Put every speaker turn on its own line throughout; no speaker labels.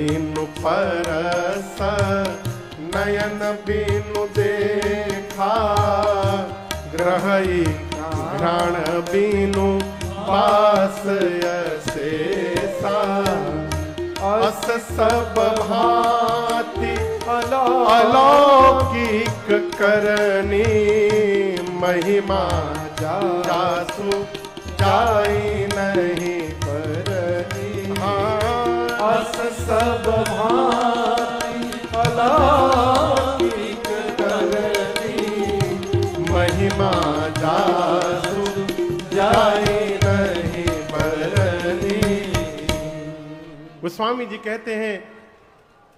बिनु परस नयन बिनु देखा, ग्रहई घ्राण बिनु पास अशेषा। अस सब भांति अलौकिक करनी, महिमा जासु जाई नहीं परनी। अस सब भांति अलौकिक करनी, महिमा जासु जाई नहीं परनी। गोस्वामी जी कहते हैं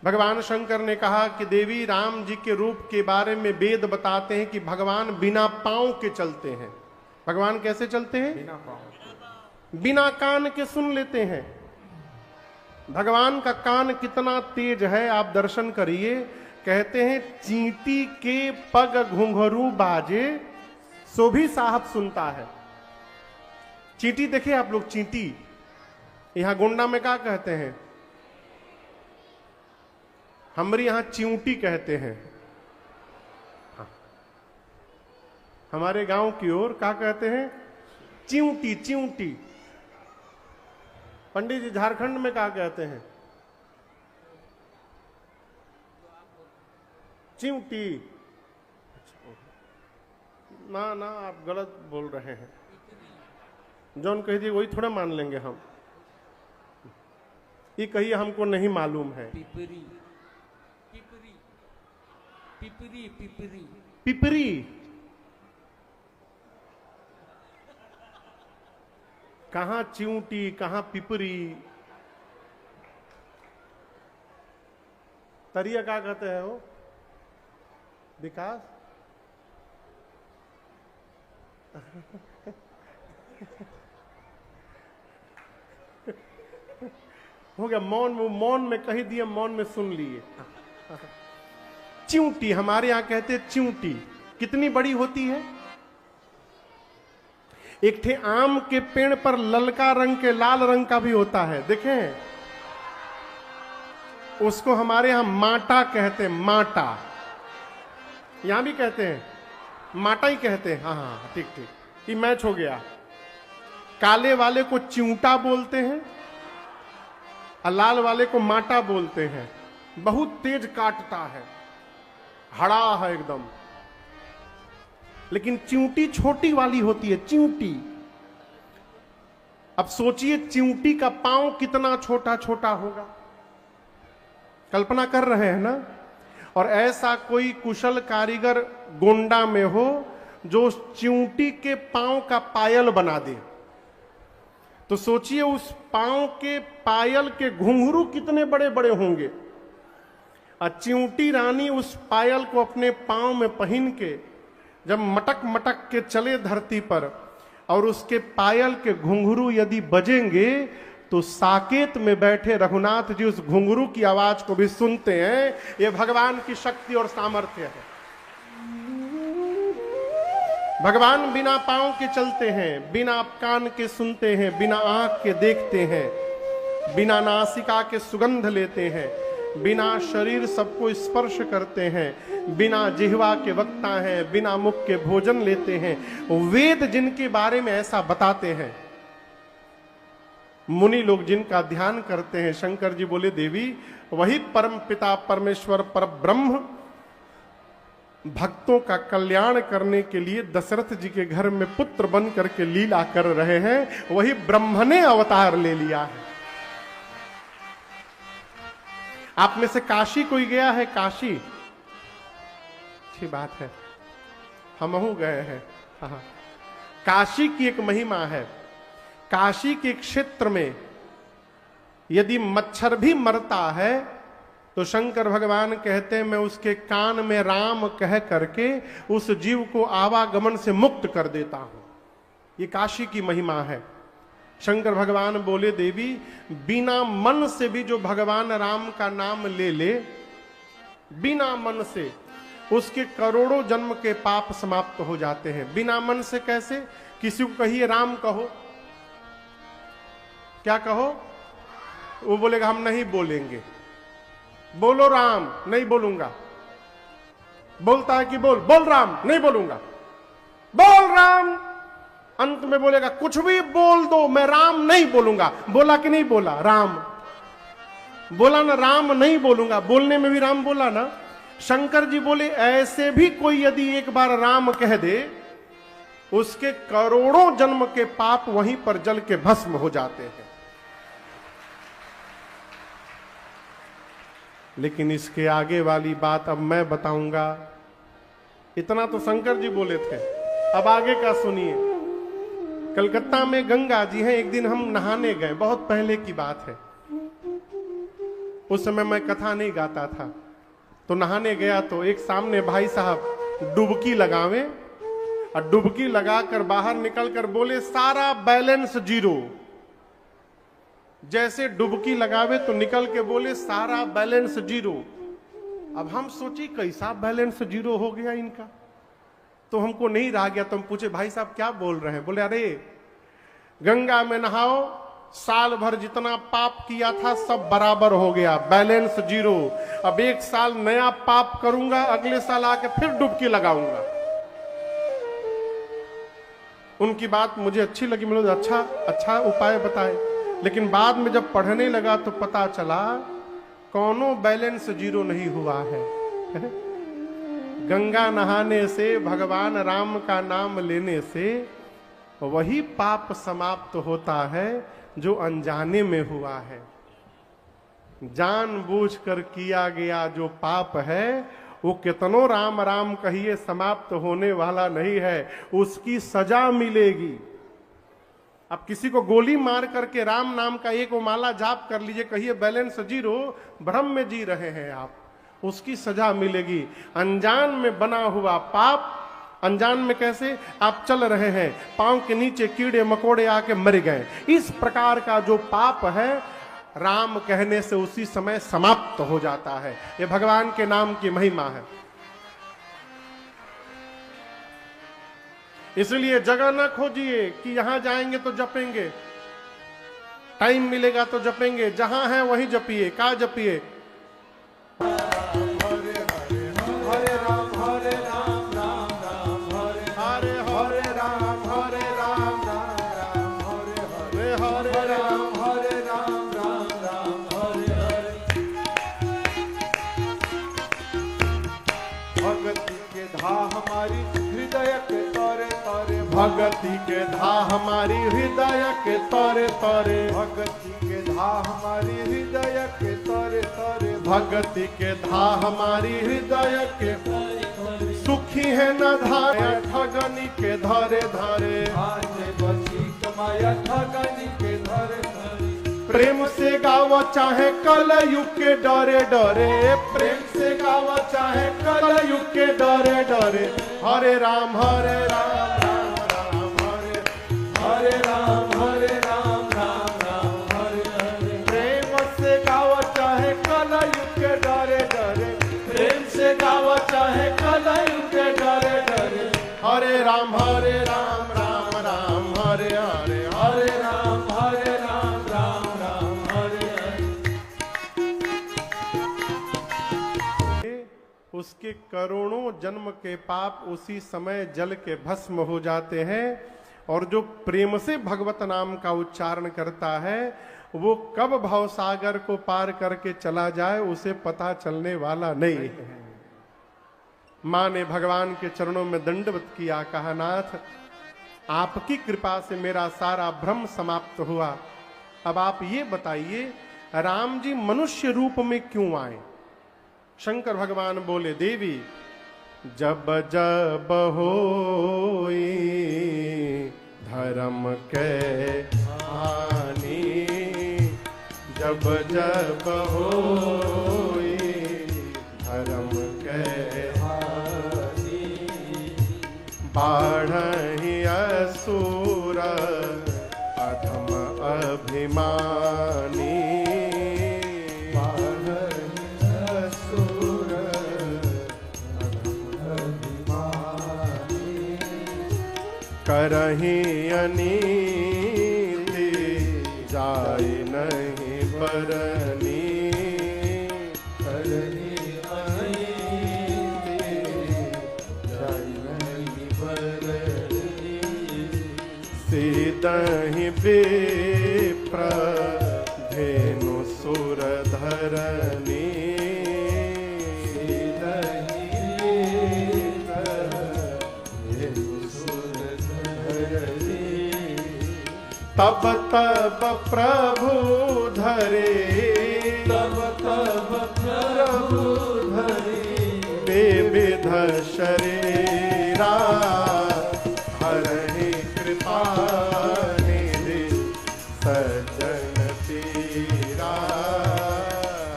भगवान शंकर ने कहा कि देवी राम जी के रूप के बारे में वेद बताते हैं कि भगवान बिना पांव के चलते हैं। भगवान कैसे चलते हैं? बिना पांव, बिना कान के सुन लेते हैं। भगवान का कान कितना तेज है आप दर्शन करिए। कहते हैं चींटी के पग घुंघरू बाजे, सो भी साहब सुनता है। चींटी देखिए आप लोग, चींटी यहां गोंडा में क्या कहते हैं? हमारे यहां चिंटी कहते हैं। हमारे गांव की ओर क्या कहते हैं? चिंटी। चिंटी। पंडित जी झारखंड में क्या कहते हैं? चिंटी। ना ना, आप गलत बोल रहे हैं। जौन कह दिए वही थोड़ा मान लेंगे हम। ये कहिए हमको नहीं मालूम है।
पिपरी पिपरी पिपरी पिपरी
पिपरी। कहां चिंटी, कहां पिपरी। तरिया क्या कहते हैं वो? विकास। हो गया मौन। मौन में कही दिए, मौन में सुन लिए। चिंटी हमारे यहां कहते चिंटी। कितनी बड़ी होती है? एक ठे आम के पेड़ पर ललका रंग के लाल रंग का भी होता है, देखें? उसको हमारे यहां माटा कहते हैं। माटा यहां भी कहते हैं, माटा ही कहते हैं। हाँ हाँ ठीक ठीक, ये मैच हो गया। काले वाले को चिंटा बोलते हैं और लाल वाले को माटा बोलते हैं। बहुत तेज काटता है, हड़ा है एकदम। लेकिन चिंटी छोटी वाली होती है, चिंटी। अब सोचिए चिंटी का पांव कितना छोटा छोटा होगा, कल्पना कर रहे हैं ना? और ऐसा कोई कुशल कारीगर गोंडा में हो जो चिंटी के पांव का पायल बना दे, तो सोचिए उस पांव के पायल के घुंघरू कितने बड़े बड़े होंगे। और चिंटी रानी उस पायल को अपने पांव में पहन के जब मटक मटक के चले धरती पर, और उसके पायल के घुंघरू यदि बजेंगे तो साकेत में बैठे रघुनाथ जी उस घुंघरू की आवाज को भी सुनते हैं। ये भगवान की शक्ति और सामर्थ्य है। भगवान बिना पांव के चलते हैं, बिना कान के सुनते हैं, बिना आंख के देखते हैं, बिना नासिका के सुगंध लेते हैं, बिना शरीर सबको स्पर्श करते हैं, बिना जिह्वा के वक्ता हैं, बिना मुख के भोजन लेते हैं। वेद जिनके बारे में ऐसा बताते हैं, मुनि लोग जिनका ध्यान करते हैं, शंकर जी बोले देवी वही परम पिता परमेश्वर पर ब्रह्म भक्तों का कल्याण करने के लिए दशरथ जी के घर में पुत्र बन करके लीला कर रहे हैं। वही ब्रह्म ने अवतार ले लिया है। आप में से काशी कोई गया है? काशी अच्छी बात है, हमहू गए हैं। हाँ, काशी की एक महिमा है। काशी के क्षेत्र में यदि मच्छर भी मरता है तो शंकर भगवान कहते हैं मैं उसके कान में राम कह करके उस जीव को आवागमन से मुक्त कर देता हूं। ये काशी की महिमा है। शंकर भगवान बोले देवी बिना मन से भी जो भगवान राम का नाम ले ले, बिना मन से उसके करोड़ों जन्म के पाप समाप्त हो जाते हैं। बिना मन से कैसे? किसी को कहिए राम कहो, क्या कहो? वो बोलेगा हम नहीं बोलेंगे। बोलो राम, नहीं बोलूंगा। बोलता है कि बोल राम, नहीं बोलूंगा। बोल राम, अंत में बोलेगा कुछ भी बोल दो, मैं राम नहीं बोलूंगा। बोला कि नहीं बोला? राम बोला ना, राम नहीं बोलूंगा। बोलने में भी राम बोला ना। शंकर जी बोले ऐसे भी कोई यदि एक बार राम कह दे, उसके करोड़ों जन्म के पाप वहीं पर जल के भस्म हो जाते हैं। लेकिन इसके आगे वाली बात अब मैं बताऊंगा। इतना तो शंकर जी बोले थे, अब आगे का सुनिए। कलकत्ता में गंगा जी हैं। एक दिन हम नहाने गए, बहुत पहले की बात है। उस समय मैं कथा नहीं गाता था। तो नहाने गया तो एक सामने भाई साहब डुबकी लगावे, और डुबकी लगाकर बाहर निकलकर बोले सारा बैलेंस जीरो। जैसे डुबकी लगावे तो निकल के बोले सारा बैलेंस जीरो। अब हम सोची कैसा बैलेंस जीरो हो गया इनका, तो हमको नहीं रहा गया। तो हम पूछे भाई साहब क्या बोल रहे हैं? बोले अरे गंगा में नहाओ, साल भर जितना पाप किया था सब बराबर हो गया, बैलेंस जीरो। अब एक साल नया पाप करूंगा, अगले साल आके फिर डुबकी लगाऊंगा। उनकी बात मुझे अच्छी लगी। मुझे अच्छा उपाय बताए। लेकिन बाद में जब पढ़ने लगा तो पता चला कौनो बैलेंस जीरो नहीं हुआ है। गंगा नहाने से, भगवान राम का नाम लेने से वही पाप समाप्त होता है जो अनजाने में हुआ है। जानबूझकर किया गया जो पाप है वो कितनो राम राम कहिए समाप्त होने वाला नहीं है, उसकी सजा मिलेगी। अब किसी को गोली मार करके राम नाम का एक माला जाप कर लीजिए, कहिए बैलेंस जीरो, भ्रम में जी रहे हैं आप, उसकी सजा मिलेगी। अनजान में बना हुआ पाप, अनजान में कैसे आप चल रहे हैं, पांव के नीचे कीड़े मकोड़े आके मर गए, इस प्रकार का जो पाप है राम कहने से उसी समय समाप्त हो जाता है। ये भगवान के नाम की महिमा है। इसलिए जगह ना खोजिए कि यहां जाएंगे तो जपेंगे, टाइम मिलेगा तो जपेंगे। जहां है वहीं जपिए। का जपिए? भगति के धा हमारी हृदय के तोरे तोरे,
भगति के धा हमारी हृदय के तोरे तोरे,
भगति के धा हमारी हृदय के सुखी है न धाया ठगनी के धरे धरे,
बची कमाया ठगनी के धरे धरे।
प्रेम से गावो चाहे कलयुग के डरे डरे, प्रेम से गावो चाहे कलयुग के डरे डरे। हरे राम
हरे राम राम राम हरे हरे।
प्रेम से गावो चाहे कलयुग के डरे डरे,
प्रेम से गावा चाहे कलयुग के डरे डरे।
हरे राम राम राम हरे हरे,
हरे राम राम राम हरे हरे।
उसके करोड़ों जन्म के पाप उसी समय जल के भस्म हो जाते हैं। और जो प्रेम से भगवत नाम का उच्चारण करता है वो कब भवसागर को पार करके चला जाए उसे पता चलने वाला नहीं है। मां ने भगवान के चरणों में दंडवत किया, कहा नाथ आपकी कृपा से मेरा सारा भ्रम समाप्त हुआ। अब आप ये बताइए राम जी मनुष्य रूप में क्यों आए? शंकर भगवान बोले देवी जब जब होई धर्म के हानि, जब जब होई धर्म के हानि, बाढ़हि असुर अधम अभिमानी, करही अनीति जाय नहीं बरनी, विप्र धेनु सुर धरनी तब तब प्रभु धरे,
तब तब प्रभु धरे,
विविध शरीरा हरहि कृपा निधि सज्जन तीरा,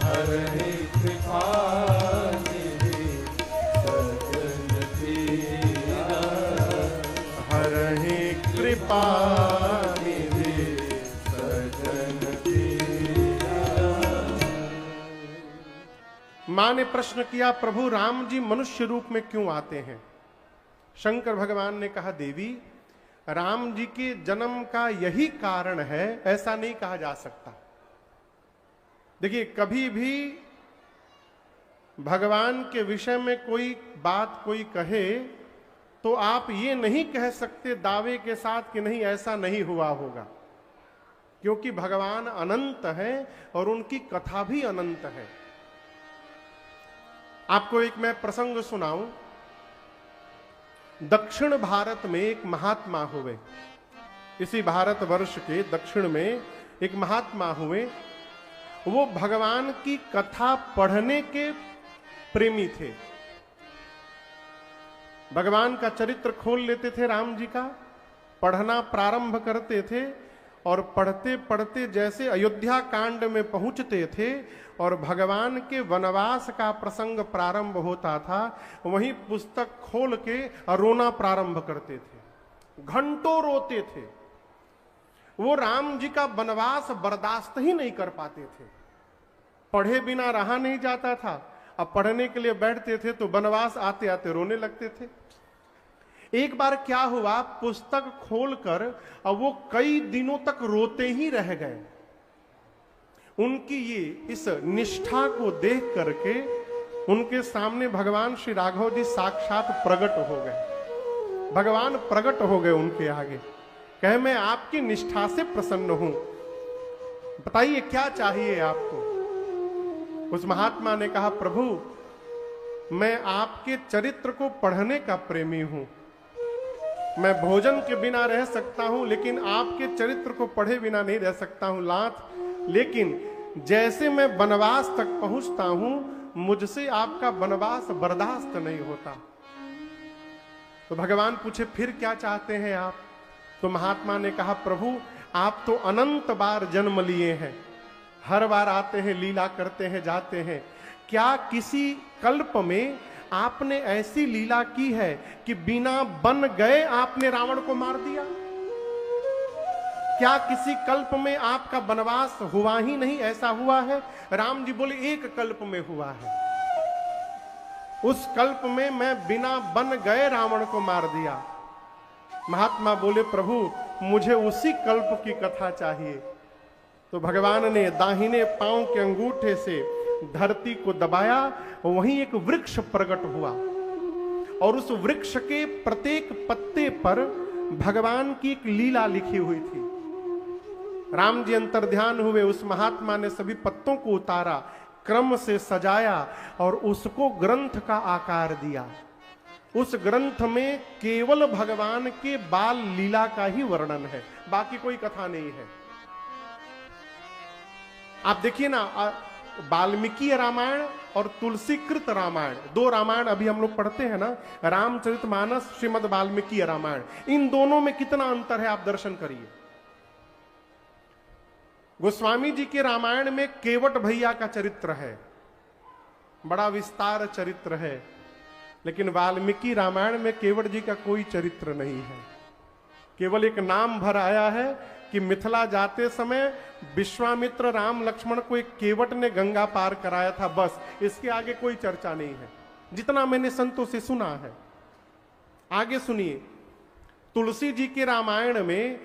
हरहि कृपा निधि सज्जन तीरा,
हरहि कृपा मां ने प्रश्न किया, प्रभु राम जी मनुष्य रूप में क्यों आते हैं? शंकर भगवान ने कहा, देवी राम जी के जन्म का यही कारण है, ऐसा नहीं कहा जा सकता। देखिए, कभी भी भगवान के विषय में कोई बात कोई कहे तो आप ये नहीं कह सकते दावे के साथ कि नहीं ऐसा नहीं हुआ होगा, क्योंकि भगवान अनंत है और उनकी कथा भी अनंत है। आपको एक मैं प्रसंग सुनाऊं। दक्षिण भारत में एक महात्मा हुए, इसी भारतवर्ष के दक्षिण में एक महात्मा हुए। वो भगवान की कथा पढ़ने के प्रेमी थे। भगवान का चरित्र खोल लेते थे राम जी का, पढ़ना प्रारंभ करते थे और पढ़ते पढ़ते जैसे अयोध्या कांड में पहुंचते थे और भगवान के वनवास का प्रसंग प्रारंभ होता था, वहीं पुस्तक खोल के रोना प्रारंभ करते थे, घंटों रोते थे। वो राम जी का वनवास बर्दाश्त ही नहीं कर पाते थे, पढ़े बिना रहा नहीं जाता था। अब पढ़ने के लिए बैठते थे तो वनवास आते आते रोने लगते थे। एक बार क्या हुआ, पुस्तक खोलकर अब वो कई दिनों तक रोते ही रह गए। उनकी ये इस निष्ठा को देख करके उनके सामने भगवान श्री राघव जी साक्षात प्रकट हो गए। भगवान प्रकट हो गए उनके आगे, कहे मैं आपकी निष्ठा से प्रसन्न हूं, बताइए क्या चाहिए आपको। उस महात्मा ने कहा, प्रभु मैं आपके चरित्र को पढ़ने का प्रेमी हूं, मैं भोजन के बिना रह सकता हूं लेकिन आपके चरित्र को पढ़े बिना नहीं रह सकता हूं नाथ। लेकिन जैसे मैं वनवास तक पहुंचता हूं, मुझसे आपका वनवास बर्दाश्त नहीं होता। तो भगवान पूछे, फिर क्या चाहते हैं आप? तो महात्मा ने कहा, प्रभु आप तो अनंत बार जन्म लिए हैं, हर बार आते हैं, लीला करते हैं, जाते हैं। क्या किसी कल्प में आपने ऐसी लीला की है कि बिना बन गए आपने रावण को मार दिया? क्या किसी कल्प में आपका वनवास हुआ ही नहीं, ऐसा हुआ है? राम जी बोले, एक कल्प में हुआ है, उस कल्प में मैं बिना बन गए रावण को मार दिया। महात्मा बोले, प्रभु मुझे उसी कल्प की कथा चाहिए। तो भगवान ने दाहिने पांव के अंगूठे से धरती को दबाया, वहीं एक वृक्ष प्रकट हुआ और उस वृक्ष के प्रत्येक पत्ते पर भगवान की एक लीला लिखी हुई थी। राम जी अंतर्ध्यान हुए, उस महात्मा ने सभी पत्तों को उतारा, क्रम से सजाया और उसको ग्रंथ का आकार दिया। उस ग्रंथ में केवल भगवान के बाल लीला का ही वर्णन है, बाकी कोई कथा नहीं है। आप देखिए ना, वाल्मीकि रामायण और तुलसीकृत रामायण, दो रामायण अभी हम लोग पढ़ते हैं ना, रामचरितमानस, श्रीमद् वाल्मीकि रामायण, इन दोनों में कितना अंतर है आप दर्शन करिए। गोस्वामी जी के रामायण में केवट भैया का चरित्र है, बड़ा विस्तार चरित्र है, लेकिन वाल्मीकि रामायण में केवट जी का कोई चरित्र नहीं है। केवल एक नाम भर आया है कि मिथिला जाते समय विश्वामित्र राम लक्ष्मण को एक केवट ने गंगा पार कराया था, बस, इसके आगे कोई चर्चा नहीं है, जितना मैंने संतों से सुना है। आगे सुनिए, तुलसी जी के रामायण में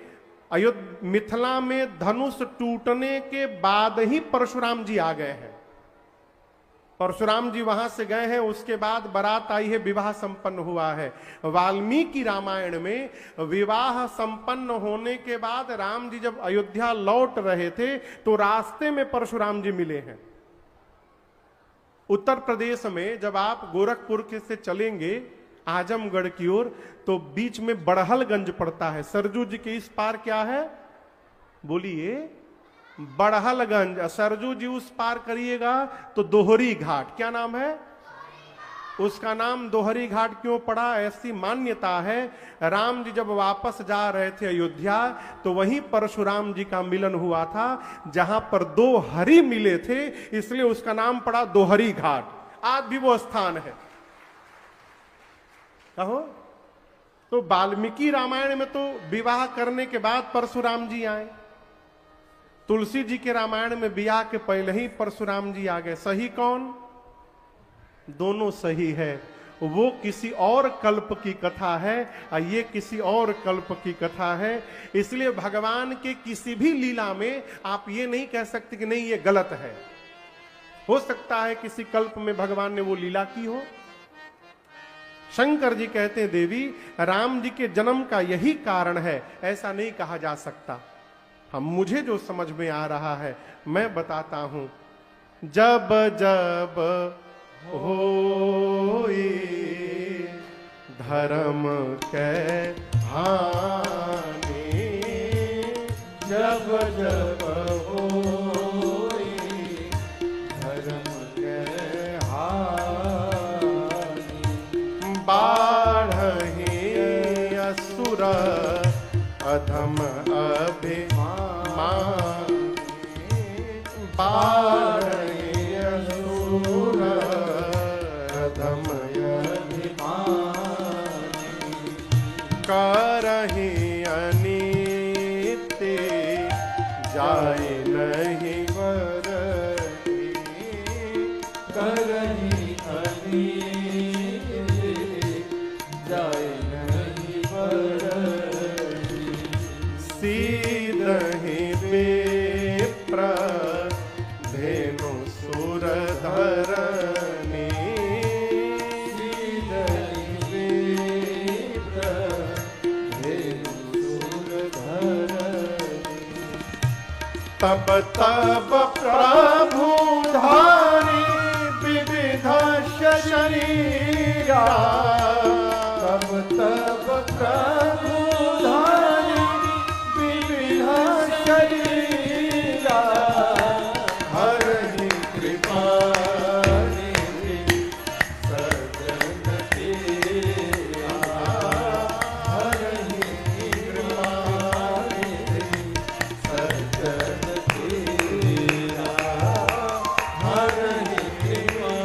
मिथिला में धनुष टूटने के बाद ही परशुराम जी आ गए हैं। परशुराम जी वहां से गए हैं, उसके बाद बारात आई है, विवाह संपन्न हुआ है। वाल्मीकि रामायण में विवाह संपन्न होने के बाद राम जी जब अयोध्या लौट रहे थे तो रास्ते में परशुराम जी मिले हैं। उत्तर प्रदेश में जब आप गोरखपुर के से चलेंगे आजमगढ़ की ओर तो बीच में बड़हलगंज पड़ता है। सरजू जी के इस पार क्या है, बोलिए, बड़हलगंज। सरजू जी उस पार करिएगा तो दोहरी घाट, क्या नाम है उसका? नाम दोहरी घाट क्यों पड़ा? ऐसी मान्यता है, राम जी जब वापस जा रहे थे अयोध्या तो वहीं परशुराम जी का मिलन हुआ था, जहां पर दो हरि मिले थे, इसलिए उसका नाम पड़ा दोहरी घाट। आज भी वो स्थान है। कहो तो वाल्मीकि रामायण में तो विवाह करने के बाद परशुराम जी आए, तुलसी जी के रामायण में विवाह के पहले ही परशुराम जी आ गए। सही कौन? दोनों सही है। वो किसी और कल्प की कथा है और ये किसी और कल्प की कथा है। इसलिए भगवान के किसी भी लीला में आप ये नहीं कह सकते कि नहीं ये गलत है। हो सकता है किसी कल्प में भगवान ने वो लीला की हो। शंकर जी कहते हैं देवी राम जी के जन्म का यही कारण है, ऐसा नहीं कहा जा सकता। हम मुझे जो समझ में आ रहा है मैं बताता हूं। जब जब होई धर्म के हानि,
जब जब होई धर्म के हानि,
बाढ़हि असुर अधम अभिमान, बाढ़हि असुर अधम अभिमान, करहि अनीति जाय नहीं वरहि,
करहि अनीति जाय नहीं वरहि,
सीधहि विप्र धेनु सुर धरनी,
सीधहि विप्र धेनु सुर धरनि,
तब तब प्रभु धारी विविध शरीरा,
तब तब प्रभु धारी विविध शरीरा,
हरि कृपा
सजन तेरा, हरि कृपा सजन तेरा, हरि कृपा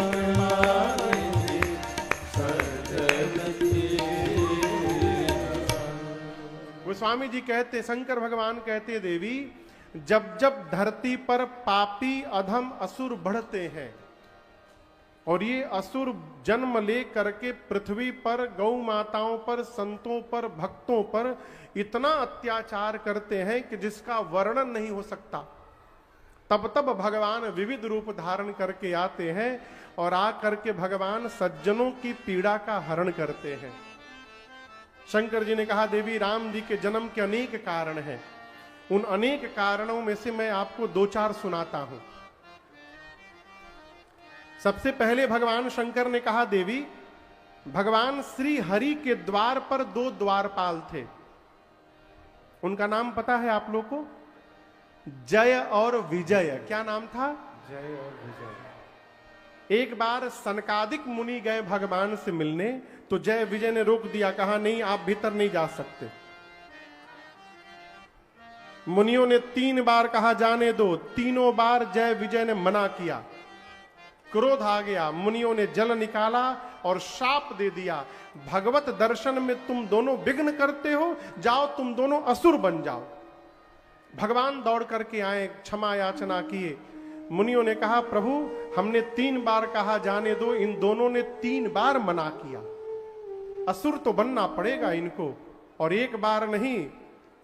सजन तेरा।
गोस्वामी जी कहते, शंकर भगवान कहते देवी जब जब धरती पर पापी अधम असुर बढ़ते हैं और ये असुर जन्म ले करके पृथ्वी पर गौ माताओं पर, संतों पर, भक्तों पर इतना अत्याचार करते हैं कि जिसका वर्णन नहीं हो सकता, तब तब भगवान विविध रूप धारण करके आते हैं और आ करके भगवान सज्जनों की पीड़ा का हरण करते हैं। शंकर जी ने कहा देवी राम जी के जन्म के अनेक कारण हैं, उन अनेक कारणों में से मैं आपको दो चार सुनाता हूं। सबसे पहले भगवान शंकर ने कहा देवी भगवान श्री हरि के द्वार पर दो द्वारपाल थे, उनका नाम पता है आप लोग को? जय और विजय। क्या नाम था?
जय और विजय।
एक बार सनकादिक मुनि गए भगवान से मिलने तो जय विजय ने रोक दिया, कहा नहीं आप भीतर नहीं जा सकते। मुनियों ने 3 बार कहा जाने दो, तीनों बार जय विजय ने मना किया। क्रोध आ गया, मुनियों ने जल निकाला और शाप दे दिया, भगवत दर्शन में तुम दोनों विघ्न करते हो, जाओ तुम दोनों असुर बन जाओ। भगवान दौड़ करके आए, क्षमा याचना किए। मुनियों ने कहा प्रभु हमने 3 बार कहा जाने दो, इन दोनों ने 3 बार मना किया, असुर तो बनना पड़ेगा इनको, और एक बार नहीं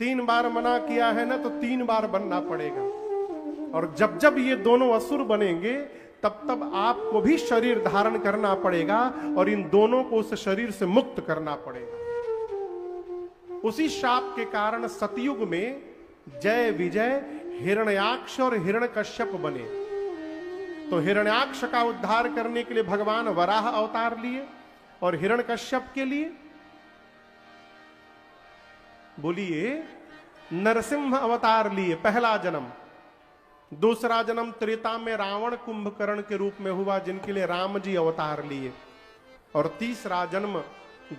3 बार मना किया है ना तो 3 बार बनना पड़ेगा। और जब जब ये दोनों असुर बनेंगे तब तब आपको भी शरीर धारण करना पड़ेगा और इन दोनों को उस शरीर से मुक्त करना पड़ेगा। उसी शाप के कारण सतयुग में जय विजय हिरण्याक्ष और हिरण्यकश्यप बने। तो हिरण्याक्ष का उद्धार करने के लिए भगवान वराह अवतार लिए और हिरण्यकश्यप के लिए बोलिए नरसिंह अवतार लिए। पहला जन्म। दूसरा जन्म त्रेता में रावण कुंभकर्ण के रूप में हुआ, जिनके लिए राम जी अवतार लिए। और तीसरा जन्म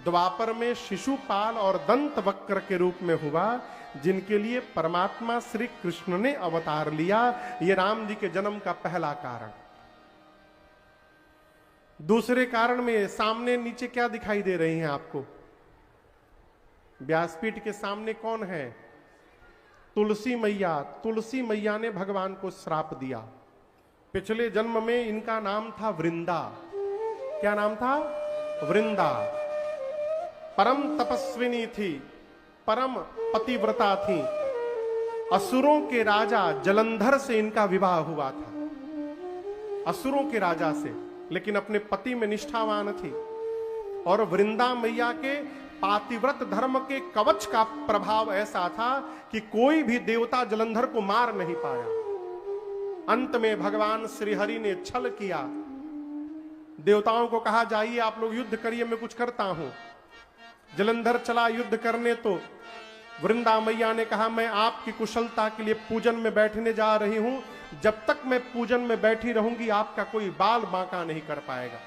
द्वापर में शिशुपाल और दंत वक्र के रूप में हुआ, जिनके लिए परमात्मा श्री कृष्ण ने अवतार लिया। यह राम जी के जन्म का पहला कारण। दूसरे कारण में सामने नीचे क्या दिखाई दे रही हैं आपको? व्यासपीठ के सामने कौन है? तुलसी मैया। तुलसी मैया ने भगवान को श्राप दिया। पिछले जन्म में इनका नाम था वृंदा। क्या नाम था? वृंदा। परम तपस्विनी थी, परम पतिव्रता थी। असुरों के राजा जलंधर से इनका विवाह हुआ था, असुरों के राजा से, लेकिन अपने पति में निष्ठावान थी। और वृंदा मैया के पातिव्रत धर्म के कवच का प्रभाव ऐसा था कि कोई भी देवता जलंधर को मार नहीं पाया। अंत में भगवान श्रीहरि ने छल किया। देवताओं को कहा जाइए आप लोग युद्ध करिए, मैं कुछ करता हूं। जलंधर चला युद्ध करने तो वृंदा मैया ने कहा मैं आपकी कुशलता के लिए पूजन में बैठने जा रही हूं, जब तक मैं पूजन में बैठी रहूंगी आपका कोई बाल बांका नहीं कर पाएगा।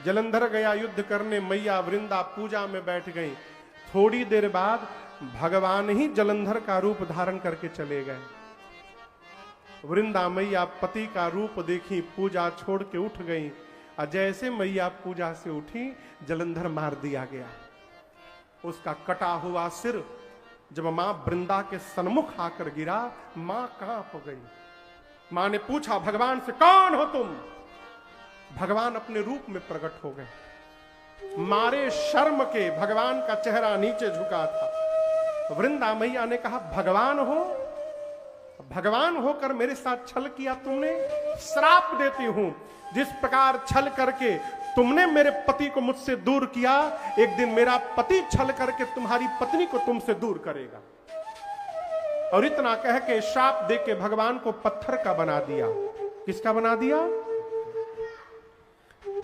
जलंधर गया युद्ध करने, मैया वृंदा पूजा में बैठ गई। थोड़ी देर बाद भगवान ही जलंधर का रूप धारण करके चले गए। वृंदा मैया पति का रूप देखी, पूजा छोड़ के उठ गई। और जैसे मैया पूजा से उठी, जलंधर मार दिया गया। उसका कटा हुआ सिर जब मां वृंदा के सन्मुख आकर गिरा, मां कांप गई। मां ने पूछा भगवान से, कौन हो तुम? भगवान अपने रूप में प्रकट हो गए। मारे शर्म के भगवान का चेहरा नीचे झुका था। वृंदा मैया ने कहा भगवान हो? भगवान होकर मेरे साथ छल किया तुमने? श्राप देती हूं, जिस प्रकार छल करके तुमने मेरे पति को मुझसे दूर किया, एक दिन मेरा पति छल करके तुम्हारी पत्नी को तुमसे दूर करेगा। और इतना कह के श्राप दे के भगवान को पत्थर का बना दिया। किसका बना दिया?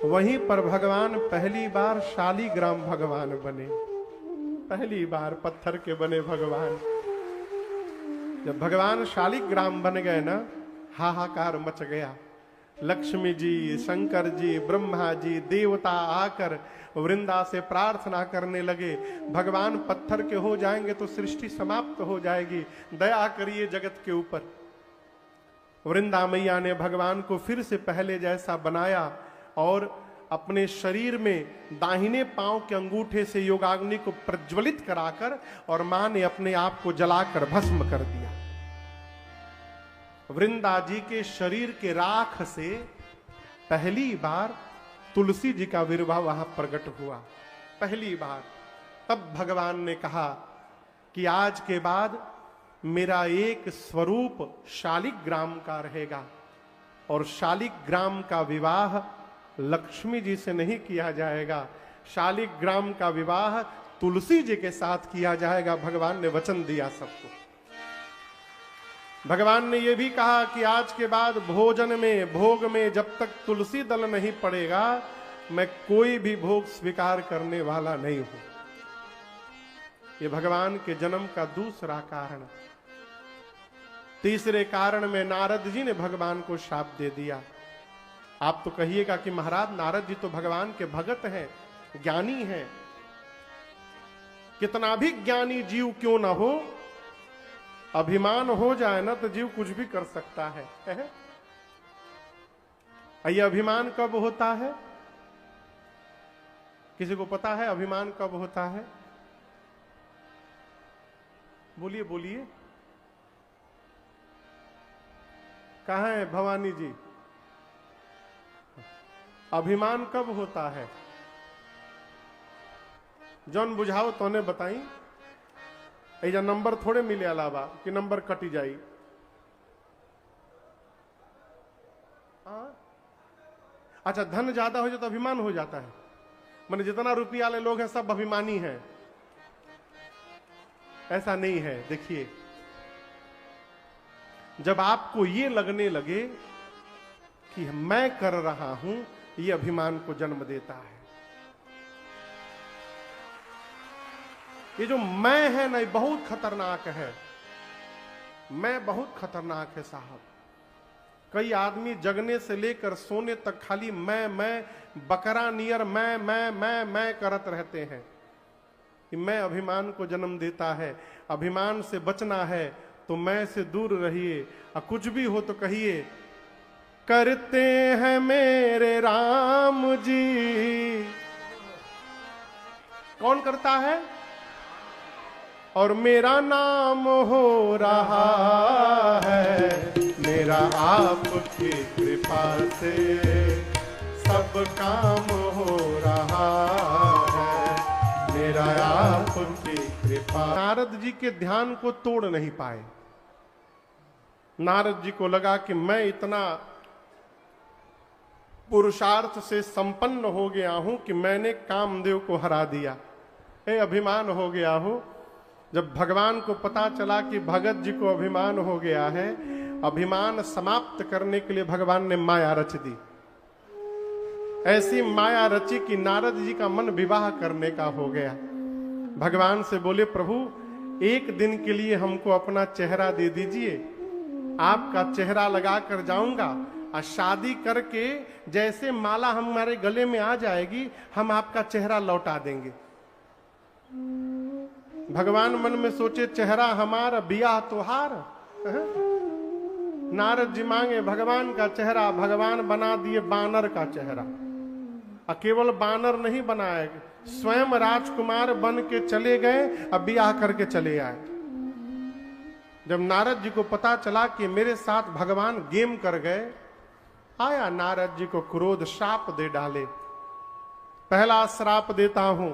वहीं पर भगवान पहली बार शालिग्राम भगवान बने। पहली बार पत्थर के बने भगवान। जब भगवान शालिग्राम बन गए ना, हाहाकार मच गया। लक्ष्मी जी, शंकर जी, ब्रह्मा जी, देवता आकर वृंदा से प्रार्थना करने लगे, भगवान पत्थर के हो जाएंगे तो सृष्टि समाप्त हो जाएगी, दया करिए जगत के ऊपर। वृंदा मैया ने भगवान को फिर से पहले जैसा बनाया और अपने शरीर में दाहिने पांव के अंगूठे से योगाग्नि को प्रज्वलित कराकर और मां ने अपने आप को जलाकर भस्म कर दिया। वृंदा जी के शरीर के राख से पहली बार तुलसी जी का विर्भाव वहां प्रकट हुआ, पहली बार। तब भगवान ने कहा कि आज के बाद मेरा एक स्वरूप शालिग्राम का रहेगा और शालिग्राम का विवाह लक्ष्मी जी से नहीं किया जाएगा, शालिग्राम का विवाह तुलसी जी के साथ किया जाएगा। भगवान ने वचन दिया सबको। भगवान ने यह भी कहा कि आज के बाद भोजन में, भोग में जब तक तुलसी दल नहीं पड़ेगा, मैं कोई भी भोग स्वीकार करने वाला नहीं हूं। यह भगवान के जन्म का दूसरा कारण। तीसरे कारण में नारद जी ने भगवान को शाप दे दिया। आप तो कहिएगा कि महाराज नारद जी तो भगवान के भगत हैं, ज्ञानी हैं। कितना भी ज्ञानी जीव क्यों ना हो, अभिमान हो जाए ना तो जीव कुछ भी कर सकता है। ये अभिमान कब होता है? किसी को पता है अभिमान कब होता है? बोलिए बोलिए। कहां है भवानी जी? अभिमान कब होता है? जौन बुझाओ तो ने बताई। ऐजा नंबर थोड़े मिले अलावा कि नंबर कटी जाई। अच्छा, धन ज्यादा हो जाए तो अभिमान हो जाता है, माने जितना रुपया वाले लोग हैं सब अभिमानी हैं, ऐसा नहीं है। देखिए, जब आपको ये लगने लगे कि मैं कर रहा हूं, ये अभिमान को जन्म देता है। ये जो मैं है ना, ये बहुत खतरनाक है। मैं बहुत खतरनाक है साहब। कई आदमी जगने से लेकर सोने तक खाली मैं बकरा नियर मैं करत रहते हैं। कि मैं अभिमान को जन्म देता है। अभिमान से बचना है तो मैं से दूर रहिए, और कुछ भी हो तो कहिए करते हैं मेरे राम जी। कौन करता है? और मेरा नाम हो रहा है, मेरा आपकी कृपा से सब काम हो रहा है, मेरा आपकी कृपा। नारद जी के ध्यान को तोड़ नहीं पाए। नारद जी को लगा कि मैं इतना पुरुषार्थ से संपन्न हो गया हूं कि मैंने कामदेव को हरा दिया। अभिमान हो गया हो। जब भगवान को पता चला कि भगत जी को अभिमान हो गया है, अभिमान समाप्त करने के लिए भगवान ने माया रच दी। ऐसी माया रची कि नारद जी का मन विवाह करने का हो गया। भगवान से बोले, प्रभु एक दिन के लिए हमको अपना चेहरा दे दीजिए, आपका चेहरा लगा कर जाऊंगा, और शादी करके जैसे माला हमारे गले में आ जाएगी, हम आपका चेहरा लौटा देंगे। भगवान मन में सोचे, चेहरा हमारा बियाह तोहार। नारद जी मांगे भगवान का चेहरा, भगवान बना दिए बानर का चेहरा। और केवल बानर नहीं बनाए, स्वयं राजकुमार बन के चले गए, अब बियाह करके चले आए। जब नारद जी को पता चला कि मेरे साथ भगवान गेम कर गए, आया नारद जी को क्रोध, श्राप दे डाले। पहला श्राप देता हूं,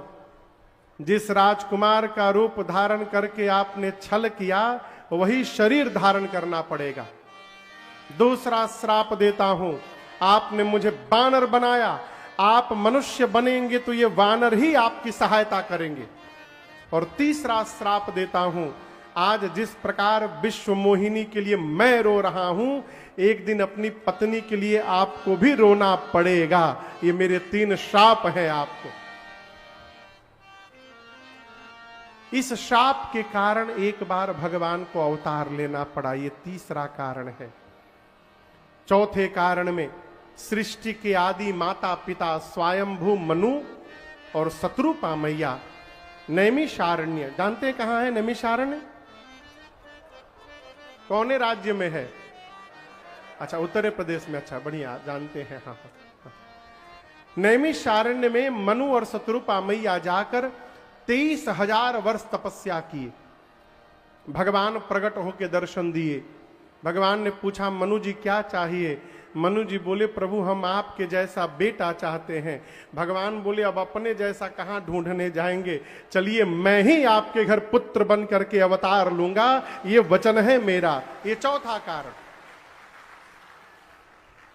जिस राजकुमार का रूप धारण करके आपने छल किया, वही शरीर धारण करना पड़ेगा। दूसरा श्राप देता हूं, आपने मुझे बानर बनाया, आप मनुष्य बनेंगे तो ये वानर ही आपकी सहायता करेंगे। और तीसरा श्राप देता हूं, आज जिस प्रकार विश्व मोहिनी के लिए मैं रो रहा हूं, एक दिन अपनी पत्नी के लिए आपको भी रोना पड़ेगा। ये मेरे 3 श्राप हैं आपको। इस शाप के कारण एक बार भगवान को अवतार लेना पड़ा, ये तीसरा कारण है। चौथे कारण में सृष्टि के आदि माता पिता स्वयंभू मनु और शत्रुपा मैया नैमिषारण्य, जानते हैं कहां है नैमिषारण्य? कौने राज्य में है? अच्छा, उत्तर प्रदेश में। अच्छा, बढ़िया, जानते हैं। हाँ, हाँ। नैमिषारण्य में मनु और शत्रुपा मैया जाकर 23,000 वर्ष तपस्या किए। भगवान प्रकट होकर दर्शन दिए। भगवान ने पूछा, मनु जी क्या चाहिए? मनु जी बोले, प्रभु हम आपके जैसा बेटा चाहते हैं। भगवान बोले, अब अपने जैसा कहां ढूंढने जाएंगे, चलिए मैं ही आपके घर पुत्र बन करके अवतार लूंगा, ये वचन है मेरा। ये चौथा कारण।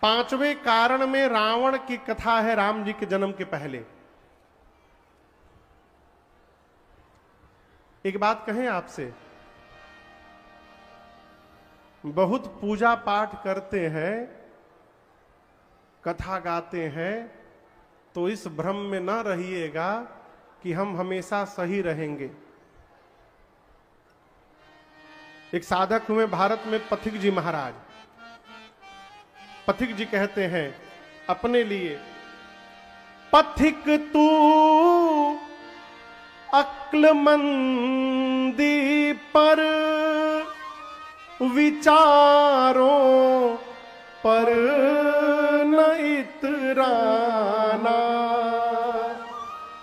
पांचवें कारण में रावण की कथा है, राम जी के जन्म के पहले। एक बात कहें आपसे, बहुत पूजा पाठ करते हैं, कथा गाते हैं, तो इस भ्रम में न रहिएगा कि हम हमेशा सही रहेंगे। एक साधक हुए भारत में, पथिक जी महाराज। पथिक जी कहते हैं अपने लिए, पथिक तू अक्लमंदी पर विचारों पर न इतराना,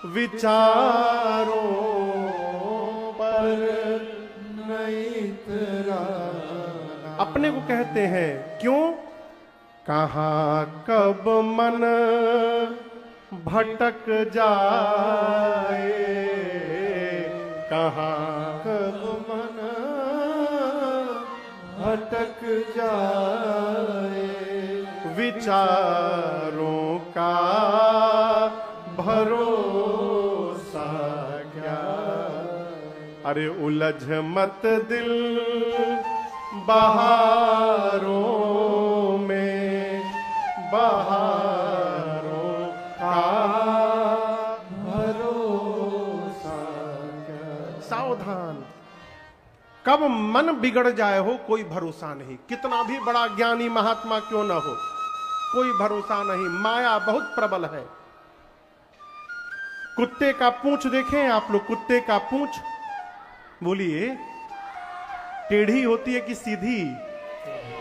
विचारों पर न इतराना। अपने को कहते हैं, क्यों? कहाँ कब मन भटक जाए, कहाँ कब मन भटक जाए, विचारों भरोसा क्या। अरे उलझ मत दिल बहारों में, बहारों का भरोसा क्या। सावधान, कब मन बिगड़ जाए हो कोई भरोसा नहीं। कितना भी बड़ा ज्ञानी महात्मा क्यों न हो, कोई भरोसा नहीं। माया बहुत प्रबल है। कुत्ते का पूंछ देखें आप लोग, कुत्ते का पूंछ बोलिए टेढ़ी होती है कि सीधी?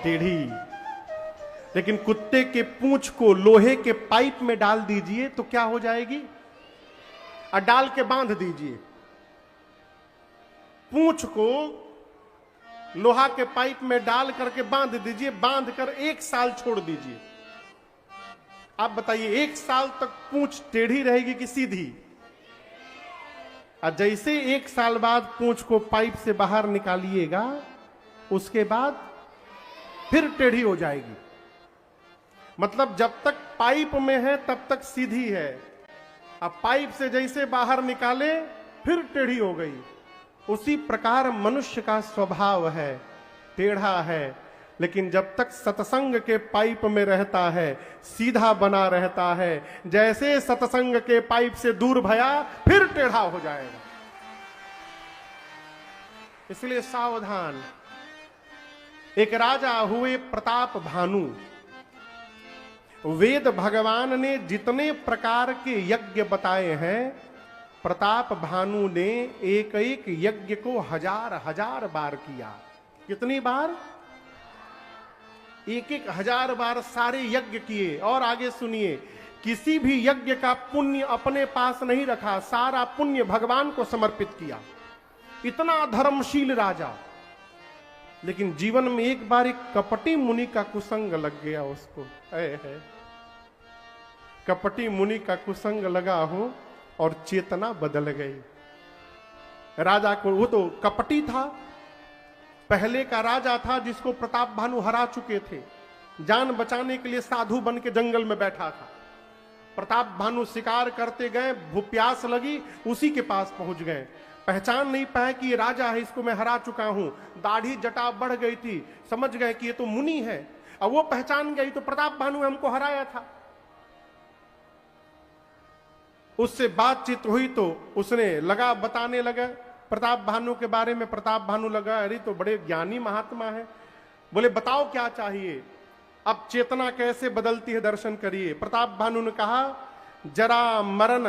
टेढ़ी। लेकिन कुत्ते के पूंछ को लोहे के पाइप में डाल दीजिए तो क्या हो जाएगी? और डाल के बांध दीजिए। पूंछ को लोहा के पाइप में डाल करके बांध दीजिए, बांध कर 1 साल छोड़ दीजिए। आप बताइए 1 साल तक पूंछ टेढ़ी रहेगी कि सीधी? और जैसे 1 साल बाद पूंछ को पाइप से बाहर निकालिएगा, उसके बाद फिर टेढ़ी हो जाएगी। मतलब जब तक पाइप में है तब तक सीधी है, अब पाइप से जैसे बाहर निकाले फिर टेढ़ी हो गई। उसी प्रकार मनुष्य का स्वभाव है, टेढ़ा है। लेकिन जब तक सत्संग के पाइप में रहता है सीधा बना रहता है। जैसे सत्संग के पाइप से दूर भया फिर टेढ़ा हो जाएगा। इसलिए सावधान। एक राजा हुए प्रताप भानु। वेद भगवान ने जितने प्रकार के यज्ञ बताए हैं, प्रताप भानु ने एक एक यज्ञ को 1000 बार किया। कितनी बार? 1000 बार सारे यज्ञ किए। और आगे सुनिए, किसी भी यज्ञ का पुण्य अपने पास नहीं रखा, सारा पुण्य भगवान को समर्पित किया। इतना धर्मशील राजा। लेकिन जीवन में एक बार एक कपटी मुनि का कुसंग लग गया उसको। है कपटी मुनि का कुसंग लगा हो और चेतना बदल गई। राजा को, वो तो कपटी था, पहले का राजा था जिसको प्रताप भानु हरा चुके थे। जान बचाने के लिए साधु बन के जंगल में बैठा था। प्रताप भानु शिकार करते गए, भूप्यास लगी, उसी के पास पहुंच गए। पहचान नहीं पाए कि ये राजा है, इसको मैं हरा चुका हूं। दाढ़ी जटा बढ़ गई थी, समझ गए कि ये तो मुनि है। अब वो पहचान गई तो प्रताप भानु हमको हराया था। उससे बातचीत हुई तो उसने लगा बताने लगा प्रताप भानु के बारे में। प्रताप भानु लगा अरे तो बड़े ज्ञानी महात्मा है। बोले बताओ क्या चाहिए। अब चेतना कैसे बदलती है दर्शन करिए। प्रताप भानु ने कहा जरा मरण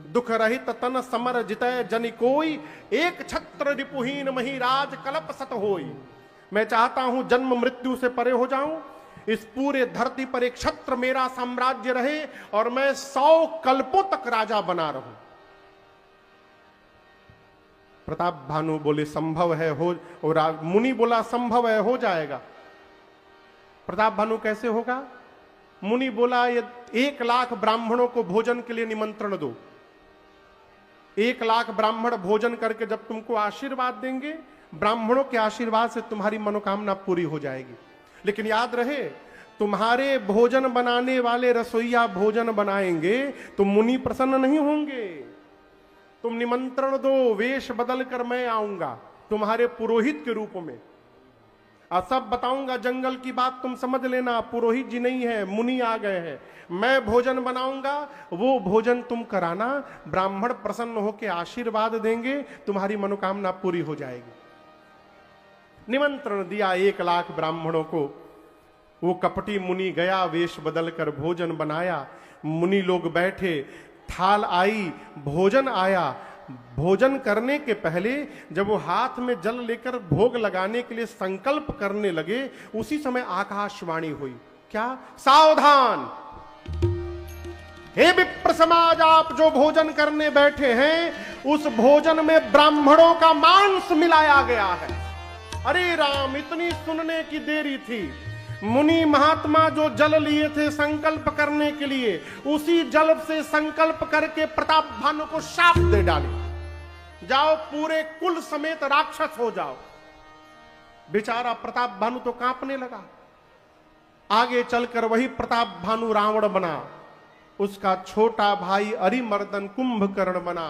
दुख रहित तन समर जितय जनि कोई, एक छत्र रिपुहीन महिराज कलप सत होई। मैं चाहता हूं जन्म मृत्यु से परे हो जाऊं, इस पूरे धरती पर एक छत्र मेरा साम्राज्य रहे और मैं 100 कल्पों तक राजा बना रहूं। प्रताप भानु बोले संभव है हो, और मुनि बोला संभव है, हो जाएगा। प्रताप भानु कैसे होगा? मुनि बोला ये 1 लाख ब्राह्मणों को भोजन के लिए निमंत्रण दो। 1 लाख ब्राह्मण भोजन करके जब तुमको आशीर्वाद देंगे, ब्राह्मणों के आशीर्वाद से तुम्हारी मनोकामना पूरी हो जाएगी। लेकिन याद रहे, तुम्हारे भोजन बनाने वाले रसोईया भोजन बनाएंगे तो मुनि प्रसन्न नहीं होंगे। तुम निमंत्रण दो, वेश बदल कर मैं आऊंगा तुम्हारे पुरोहित के रूप में, और सब बताऊंगा जंगल की बात, तुम समझ लेना। पुरोहित जी नहीं है, मुनि आ गए हैं। मैं भोजन बनाऊंगा, वो भोजन तुम कराना, ब्राह्मण प्रसन्न होकर आशीर्वाद देंगे, तुम्हारी मनोकामना पूरी हो जाएगी। निमंत्रण दिया 1 लाख ब्राह्मणों को। वो कपटी मुनि गया, वेश बदल कर भोजन बनाया। मुनि लोग बैठे, थाल आई, भोजन आया। भोजन करने के पहले जब वो हाथ में जल लेकर भोग लगाने के लिए संकल्प करने लगे, उसी समय आकाशवाणी हुई। क्या? सावधान, हे विप्र समाज, आप जो भोजन करने बैठे हैं उस भोजन में ब्राह्मणों का मांस मिलाया गया है। अरे राम, इतनी सुनने की देरी थी। मुनि महात्मा जो जल लिए थे संकल्प करने के लिए, उसी जल से संकल्प करके प्रताप भानु को शाप दे डाले, जाओ पूरे कुल समेत राक्षस हो जाओ। बेचारा प्रताप भानु तो कांपने लगा। आगे चलकर वही प्रताप भानु रावण बना। उसका छोटा भाई अरिमर्दन कुंभकर्ण बना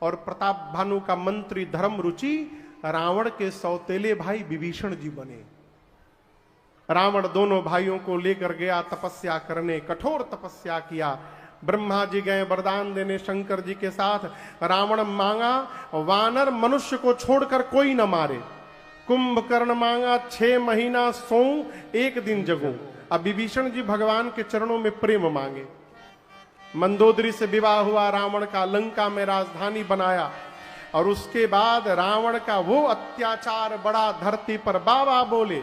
और प्रताप भानु का मंत्री धर्म रुचि रावण के सौतेले भाई विभीषण जी बने। रावण दोनों भाइयों को लेकर गया तपस्या करने, कठोर तपस्या किया। ब्रह्मा जी गए वरदान देने शंकर जी के साथ। रावण मांगा वानर मनुष्य को छोड़कर कोई न मारे। कुंभकर्ण मांगा 6 महीना सोऊं 1 दिन जगूं। अब विभीषण जी भगवान के चरणों में प्रेम मांगे। मंदोदरी से विवाह हुआ रावण का, लंका में राजधानी बनाया और उसके बाद रावण का वो अत्याचार बड़ा धरती पर। बाबा बोले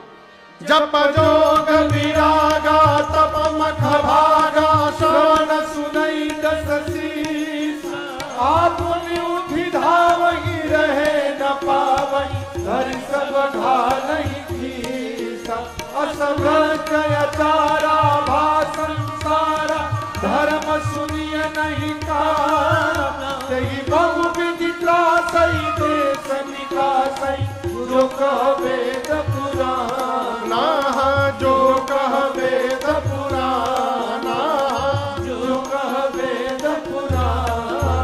जप जोग विरागा तप मख भागा श्रवण सुनई दस शीस आप उठी धावही रहे न पावही धर सब ढालही थीस असभ्रष्ट अचारा भासंसारा धर्म सुनिय नहीं कारा तेहि बहु विधि त्रासई देश निकासई जो कह वेद पुराण
जो कह वेद
पुराण जो कह वेद पुराण।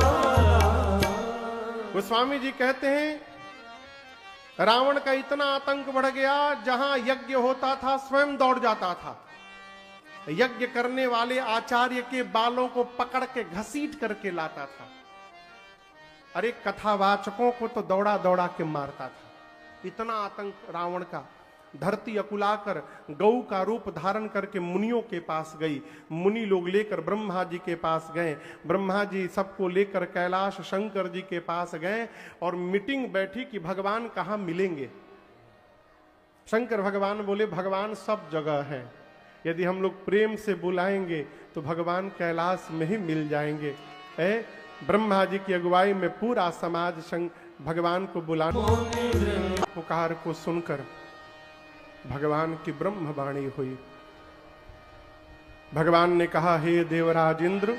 गोस्वामी जी कहते हैं रावण का इतना आतंक बढ़ गया, जहां यज्ञ होता था स्वयं दौड़ जाता था। यज्ञ करने वाले आचार्य के बालों को पकड़ के घसीट करके लाता था। अरे कथावाचकों को तो दौड़ा दौड़ा के मारता था। इतना आतंक रावण का। धरती अकुलाकर गौ का रूप धारण करके मुनियों के पास गई। मुनि लोग लेकर ब्रह्मा जी के पास गए। ब्रह्मा जी सबको लेकर कैलाश शंकर जी के पास गए और मीटिंग बैठी कि भगवान कहाँ मिलेंगे। शंकर भगवान बोले भगवान सब जगह है, यदि हम लोग प्रेम से बुलाएंगे तो भगवान कैलाश में ही मिल जाएंगे। ब्रह्मा जी की अगुवाई में पूरा समाज भगवान को बुलाने पुकार को सुनकर भगवान की ब्रह्मवाणी हुई। भगवान ने कहा हे देवराज इंद्र,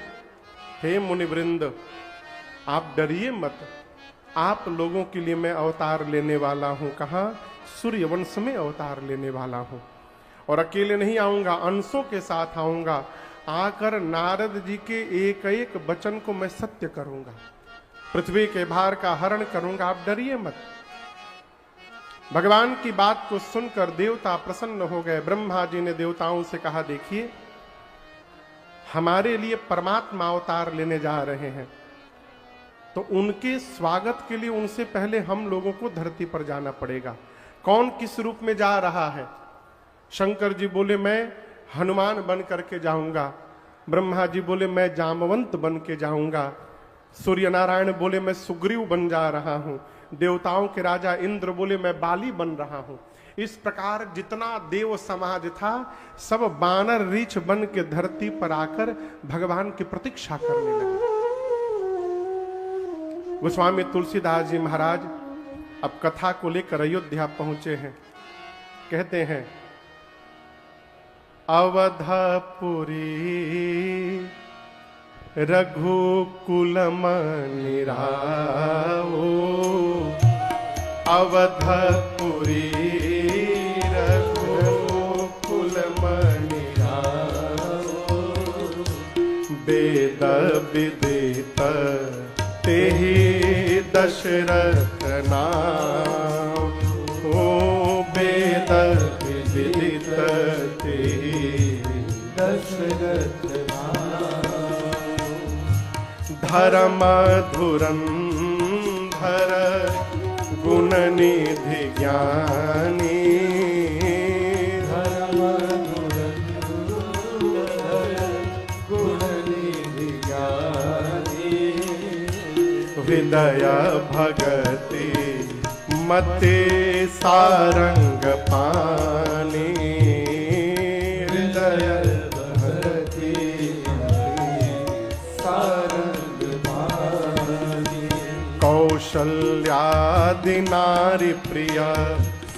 हे मुनिवृंद, आप डरिए मत। आप लोगों के लिए मैं अवतार लेने वाला हूं। कहा? सूर्यवंश में अवतार लेने वाला हूं और अकेले नहीं आऊंगा, अंशों के साथ आऊंगा। आकर नारद जी के एक एक वचन को मैं सत्य करूंगा, पृथ्वी के भार का हरण करूंगा। आप डरिए मत। भगवान की बात को सुनकर देवता प्रसन्न हो गए। ब्रह्मा जी ने देवताओं से कहा देखिए हमारे लिए परमात्मा अवतार लेने जा रहे हैं, तो उनके स्वागत के लिए उनसे पहले हम लोगों को धरती पर जाना पड़ेगा। कौन किस रूप में जा रहा है? शंकर जी बोले मैं हनुमान बन करके जाऊंगा। ब्रह्मा जी बोले मैं जामवंत बन के जाऊंगा। सूर्य नारायण बोले मैं सुग्रीव बन जा रहा हूं। देवताओं के राजा इंद्र बोले मैं बाली बन रहा हूं। इस प्रकार जितना देव समाज था सब बानर रीछ बन के धरती पर आकर भगवान की प्रतीक्षा करने लगे। गोस्वामी तुलसीदास जी महाराज अब कथा को लेकर अयोध्या पहुंचे हैं। कहते हैं अवधपुरी रघुकुल मनि राओ, अवधपुरी रघुकुल मनि राओ, वेद विदित तेहि दशरथ नाम। ओ वेद विदित तेहि दशरथ धर्म धुरंधर गुण निधि ज्ञानी, धर्म धुरंधर गुण निधि ज्ञानी, हृदय भगति मते सारंग पानी, हृदय कौशल्यादि नारी प्रिय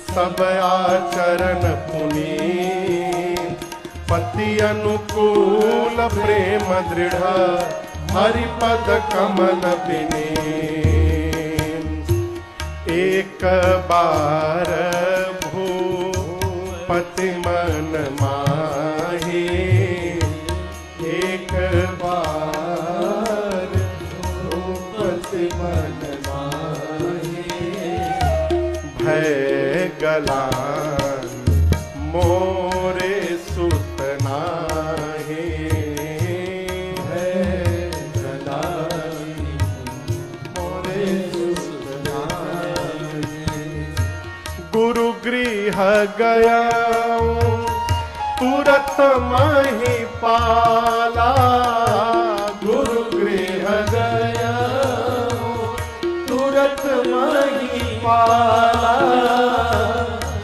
सब आचरण पुनीत, पति अनुकूल प्रेम दृढ़ हरिपद कमल विनीत। एक बार भूपति मन माही, एक बार गलानी मोरे सुत नाहि
है गलानी मोरे सुत नाहि।
गुरु गृह गया तुरत मही पाला
गुरु गृह गया तुरत मही पाला।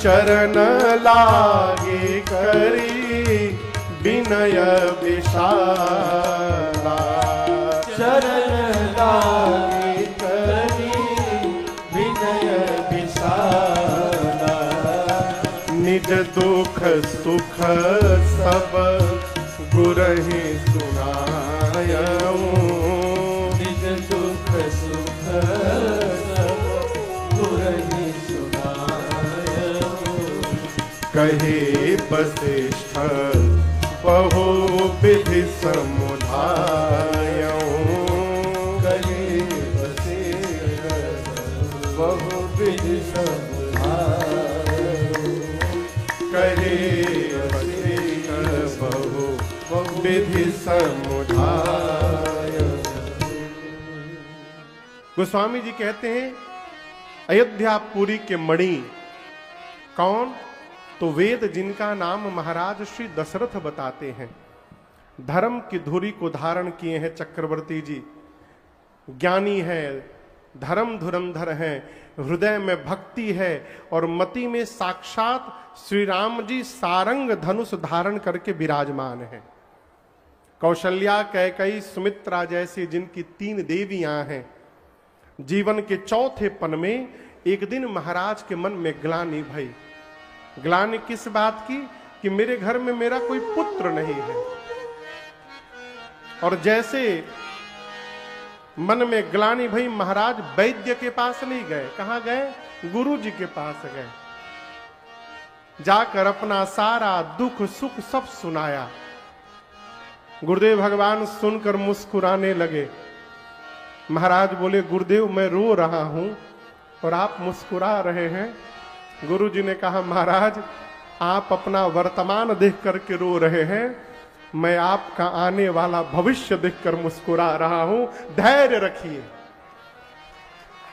चरण लागे करी विनय विशाला
चरण लागे करी विनय विशाला।
निज दुख सुख सब गुरहि सुनायऊं
निज दुख सुख सब गुरहि सुनायऊं।
कहे वशिष्ठ बहु विधि समुधायऊं
कहे वशिष्ठ बहु विधि समुधायऊं।
कहे वशिष्ठ बहु विधि समुधायऊं। गोस्वामी जी कहते हैं अयोध्यापुरी के मणि कौन? तो वेद जिनका नाम महाराज श्री दशरथ बताते हैं। धर्म की धुरी को धारण किए हैं चक्रवर्ती जी। ज्ञानी है, धर्म धुरंधर है, हृदय में भक्ति है और मति में साक्षात श्री राम जी सारंग धनुष धारण करके विराजमान है। कौशल्या, कैकई, सुमित्रा जैसी जिनकी 3 देवियां हैं। जीवन के चौथे पन में एक दिन महाराज के मन में ग्लानि भई। ग्लानि किस बात की? कि मेरे घर में मेरा कोई पुत्र नहीं है। और जैसे मन में ग्लानि भई, महाराज वैद्य के पास नहीं गए। कहां गए? गुरु जी के पास गए। जाकर अपना सारा दुख सुख सब सुनाया। गुरुदेव भगवान सुनकर मुस्कुराने लगे। महाराज बोले, गुरुदेव मैं रो रहा हूं और आप मुस्कुरा रहे हैं। गुरु जी ने कहा, महाराज आप अपना वर्तमान देख करके रो रहे हैं, मैं आपका आने वाला भविष्य देखकर मुस्कुरा रहा हूं। धैर्य रखिए।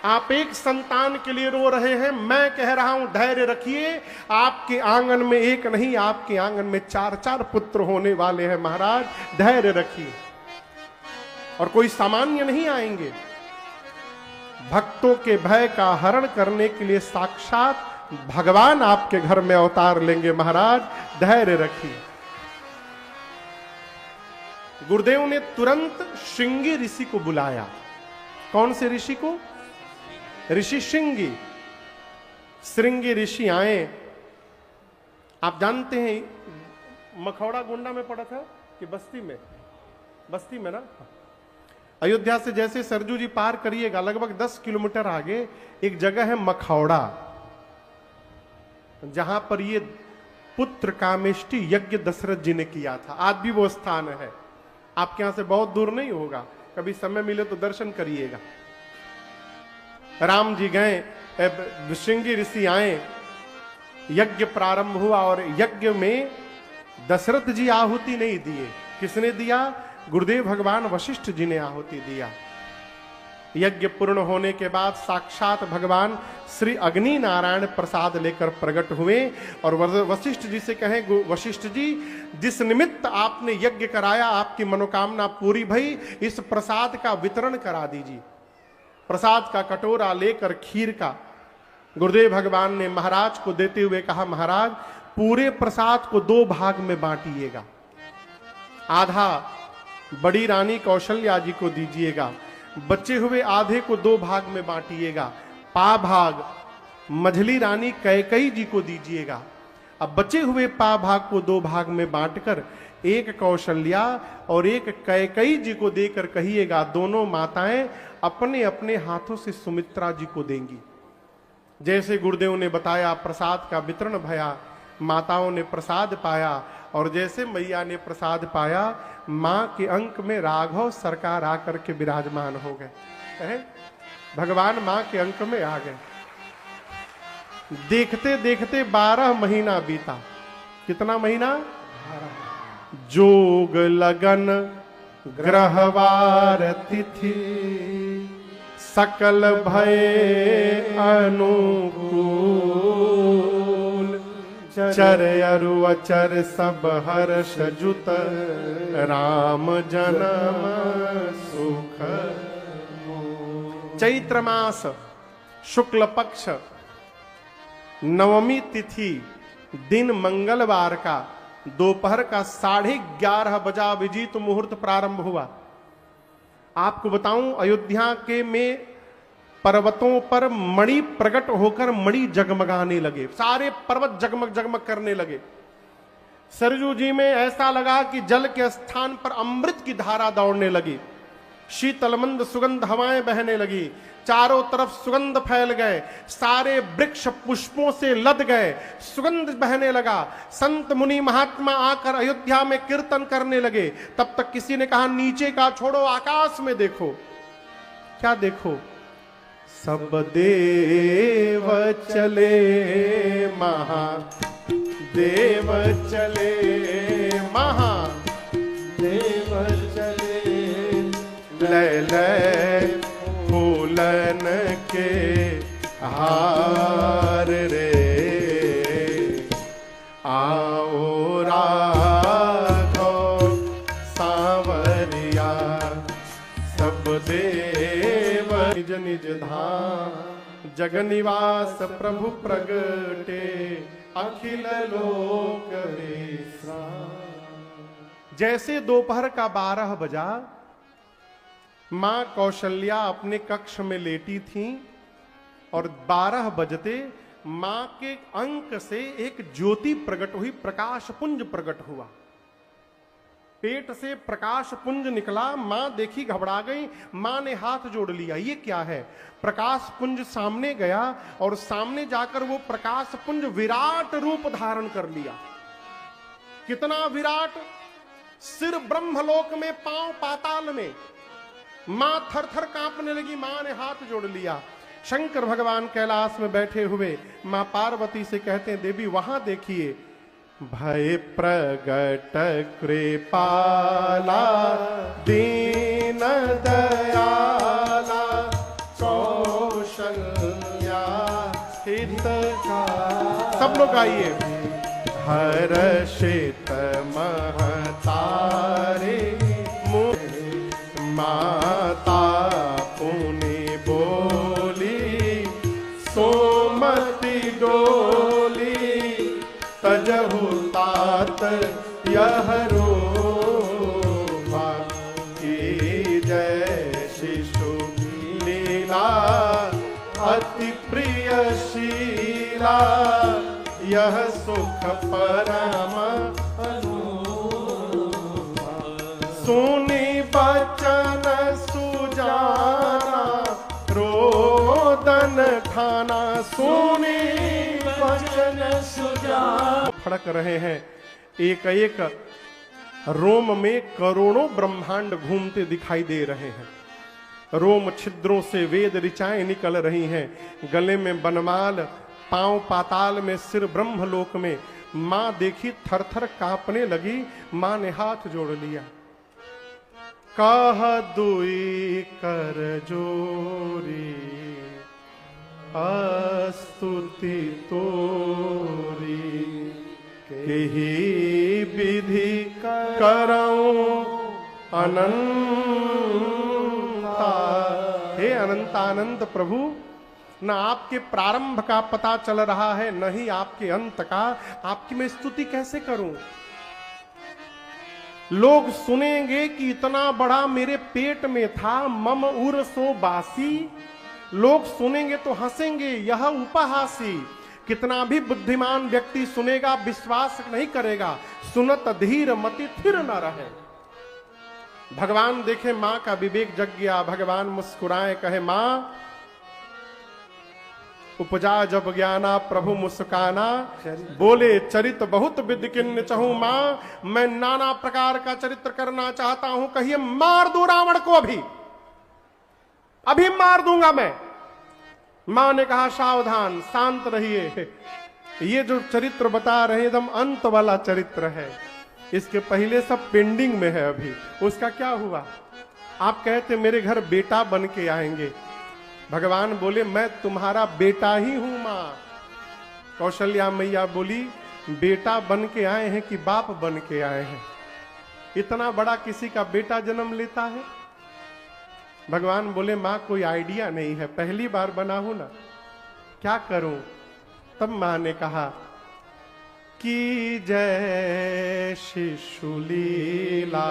आप एक संतान के लिए रो रहे हैं, मैं कह रहा हूं धैर्य रखिए। आपके आंगन में एक नहीं, आपके आंगन में 4-4 पुत्र होने वाले हैं। महाराज धैर्य रखिए। और कोई सामान्य नहीं आएंगे। भक्तों के भय का हरण करने के लिए साक्षात भगवान आपके घर में अवतार लेंगे। महाराज धैर्य रखिए। गुरुदेव ने तुरंत श्रृंगी ऋषि को बुलाया। कौन से ऋषि को? ऋषि श्रृंगी। श्रृंगी ऋषि आए। आप जानते हैं मखौड़ा गोंडा में पड़ा था कि बस्ती में? बस्ती में ना। अयोध्या से जैसे सरजू जी पार करिएगा लगभग 10 किलोमीटर आगे एक जगह है मखौड़ा, जहां पर ये पुत्र कामेष्टि यज्ञ दशरथ जी ने किया था। आज भी वो स्थान है। आपके यहां से बहुत दूर नहीं होगा, कभी समय मिले तो दर्शन करिएगा। राम जी गए, श्रृंगी ऋषि आए, यज्ञ प्रारंभ हुआ और यज्ञ में दशरथ जी आहुति नहीं दिए। किसने दिया? गुरुदेव भगवान वशिष्ठ जी ने आहुति दिया। यज्ञ पूर्ण होने के बाद साक्षात भगवान श्री अग्नि नारायण प्रसाद लेकर प्रकट हुए और वशिष्ठ जी से कहें, वशिष्ठ जी जिस निमित्त आपने यज्ञ कराया आपकी मनोकामना पूरी भई, इस प्रसाद का वितरण करा दीजिए। प्रसाद का कटोरा लेकर खीर का गुरुदेव भगवान ने महाराज को देते हुए कहा, महाराज पूरे प्रसाद को 2 भाग में बांटिएगा। आधा बड़ी रानी कौशल्या जी को दीजिएगा, बचे हुए आधे को 2 भाग में बांटिएगा। पा भाग मझली रानी कैकई जी को दीजिएगा। अब बचे हुए पा भाग को 2 भाग में बांटकर एक कौशल्या और एक कैकई जी को देकर कहिएगा, दोनों माताएं अपने अपने हाथों से सुमित्रा जी को देंगी। जैसे गुरुदेव ने बताया प्रसाद का वितरण भया, माताओं ने प्रसाद पाया और जैसे मैया ने प्रसाद पाया, मां के अंक में राघव सरकार आकर के विराजमान हो गए। भगवान मां के अंक में आ गए। देखते देखते 12 महीना बीता। कितना महीना? जोग लगन ग्रहवार तिथि सकल भय अनुकूल चर अरु अचर सब हर्ष जुत राम जन्म सुख। चैत्र मास शुक्ल पक्ष नवमी तिथि दिन मंगलवार का दोपहर का 11:30 बजा विजीत मुहूर्त प्रारंभ हुआ। आपको बताऊं, अयोध्या के में पर्वतों पर मणि प्रकट होकर मणि जगमगाने लगे, सारे पर्वत जगमग जगमग करने लगे। सरजू जी में ऐसा लगा कि जल के स्थान पर अमृत की धारा दौड़ने लगी, शीतलमंद सुगंध हवाएं बहने लगी, चारों तरफ सुगंध फैल गए, सारे वृक्ष पुष्पों से लद गए, सुगंध बहने लगा। संत मुनि महात्मा आकर अयोध्या में कीर्तन करने लगे। तब तक किसी ने कहा नीचे का छोड़ो, आकाश में देखो। क्या देखो? सब देव चले महादेव चले, महादेव चले, लय लय फूलन के हार रे, आओ राघव सांवरिया, सब देव निज निज धाम, जगनिवास प्रभु प्रगटे, अखिल लोक विश्राम। जैसे दोपहर का 12 बजा, मां कौशल्या अपने कक्ष में लेटी थी और 12 बजते मां के अंक से एक ज्योति प्रकट हुई, प्रकाश पुंज प्रकट हुआ। पेट से प्रकाश पुंज निकला। मां देखी, घबरा गई। मां ने हाथ जोड़ लिया, ये क्या है? प्रकाश पुंज सामने गया और सामने जाकर वो प्रकाश पुंज विराट रूप धारण कर लिया। कितना विराट! सिर ब्रह्मलोक में, पांव पाताल में। मां थर थर कांपने लगी। मां ने हाथ जोड़ लिया। शंकर भगवान कैलाश में बैठे हुए मां पार्वती से कहते हैं, देवी वहां देखिए, भय प्रगट कृपाला दीन दयाला कौशल्या हित का। सब लोग आइए। हर्षित महतारे माता पुनि बोली, सोमति डोली, तजहु तात यह रोमा, की जय शिशु लीला, अति प्रियशीला, यह सुख परम अनुपमा। सुनी बचन सुजाना, रोदन खाना, सुनी बचन सुजाना। फड़क रहे हैं, एक एक रोम में करोड़ों ब्रह्मांड घूमते दिखाई दे रहे हैं। रोम छिद्रों से वेद ऋचाएं निकल रही हैं। गले में बनमाल, पांव पाताल में, सिर ब्रह्मलोक में। मां देखी, थर थर कांपने लगी। मां ने हाथ जोड़ लिया। कह दुई कर जोरी, अस्तुति तोरी, केहि विधि करऊं अनंता। हे अनंतानंत प्रभु, न आपके प्रारंभ का पता चल रहा है, न ही आपके अंत का। आपकी मैं स्तुति कैसे करूं? लोग सुनेंगे कि इतना बड़ा मेरे पेट में था, मम उर सो बासी। लोग सुनेंगे तो हंसेंगे, यह उपहासी। कितना भी बुद्धिमान व्यक्ति सुनेगा, विश्वास नहीं करेगा। सुनत धीर मति थिर न रहे। भगवान देखे मां का विवेक जग गया। भगवान मुस्कुराए, कहे मां उपजा जब ज्ञाना प्रभु मुस्काना, बोले चरित बहुत विद्य किन्ह चहूं मां, मैं नाना प्रकार का चरित्र करना चाहता हूं। कहिए मार दूं रावण को, अभी मार दूंगा मैं। मां ने कहा सावधान, शांत रहिए, ये जो चरित्र बता रहे एकदम अंत वाला चरित्र है, इसके पहले सब पेंडिंग में है अभी। उसका क्या हुआ? आप कहते मेरे घर बेटा बन के आएंगे। भगवान बोले मैं तुम्हारा बेटा ही हूं मां। कौशल्या मैया बोली बेटा बन के आए हैं कि बाप बन के आए हैं? इतना बड़ा किसी का बेटा जन्म लेता है? भगवान बोले मां कोई आइडिया नहीं है, पहली बार बना हूं ना, क्या करूं? तब मां ने कहा कि जय शिशु लीला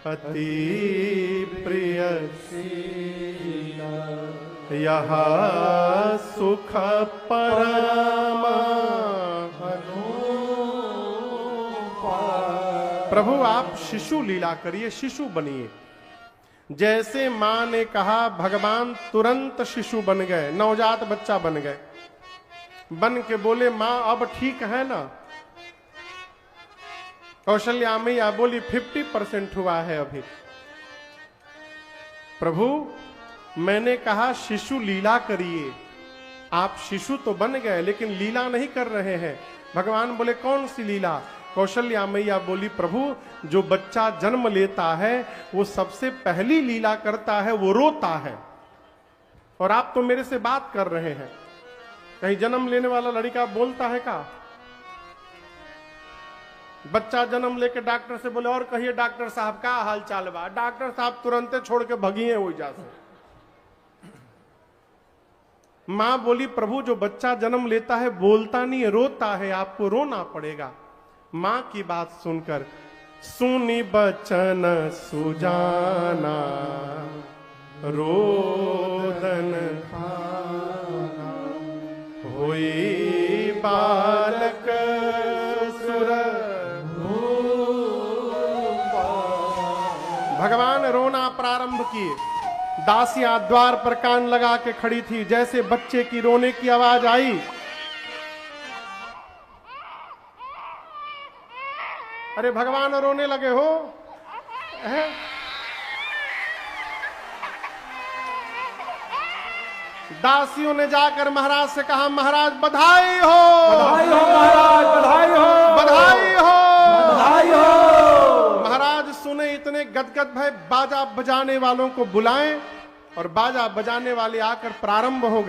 अति प्रिय यह सुख परम। प्रभु आप शिशु लीला करिए, शिशु बनिए। जैसे मां ने कहा भगवान तुरंत शिशु बन गए, नवजात बच्चा बन गए। बन के बोले मां अब ठीक है ना? कौशल्या मैया बोली 50% हुआ है अभी। प्रभु मैंने कहा शिशु लीला करिए, आप शिशु तो बन गए लेकिन लीला नहीं कर रहे हैं। भगवान बोले कौन सी लीला? कौशल्या मैया बोली प्रभु जो बच्चा जन्म लेता है वो सबसे पहली लीला करता है, वो रोता है। और आप तो मेरे से बात कर रहे हैं, कहीं जन्म लेने वाला लड़का बोलता है का? बच्चा जन्म लेके डॉक्टर से बोले और कहिए डॉक्टर साहब का हाल चाल बा, डॉक्टर साहब तुरंत छोड़ के भगिए हो जा से। मां बोली प्रभु जो बच्चा जन्म लेता है बोलता नहीं है, रोता है, आपको रोना पड़ेगा। मां की बात सुनकर सुनी बचन सुजाना रोदन खाना होई बालक सुर। भगवान रोना प्रारंभ किए। दासियां द्वार पर कान लगा के खड़ी थी। जैसे बच्चे की रोने की आवाज आई, अरे भगवान रोने लगे हो? दासियों ने जाकर महाराज से कहा महाराज बधाई हो,
बधाई हो महाराज, बधाई हो,
बधाई हो,
बधाई हो।
महाराज सुने इतने गदगद भय, बाजा बजाने वालों को बुलाएं। और बाजा बजाने वाले आकर प्रारंभ हो गए।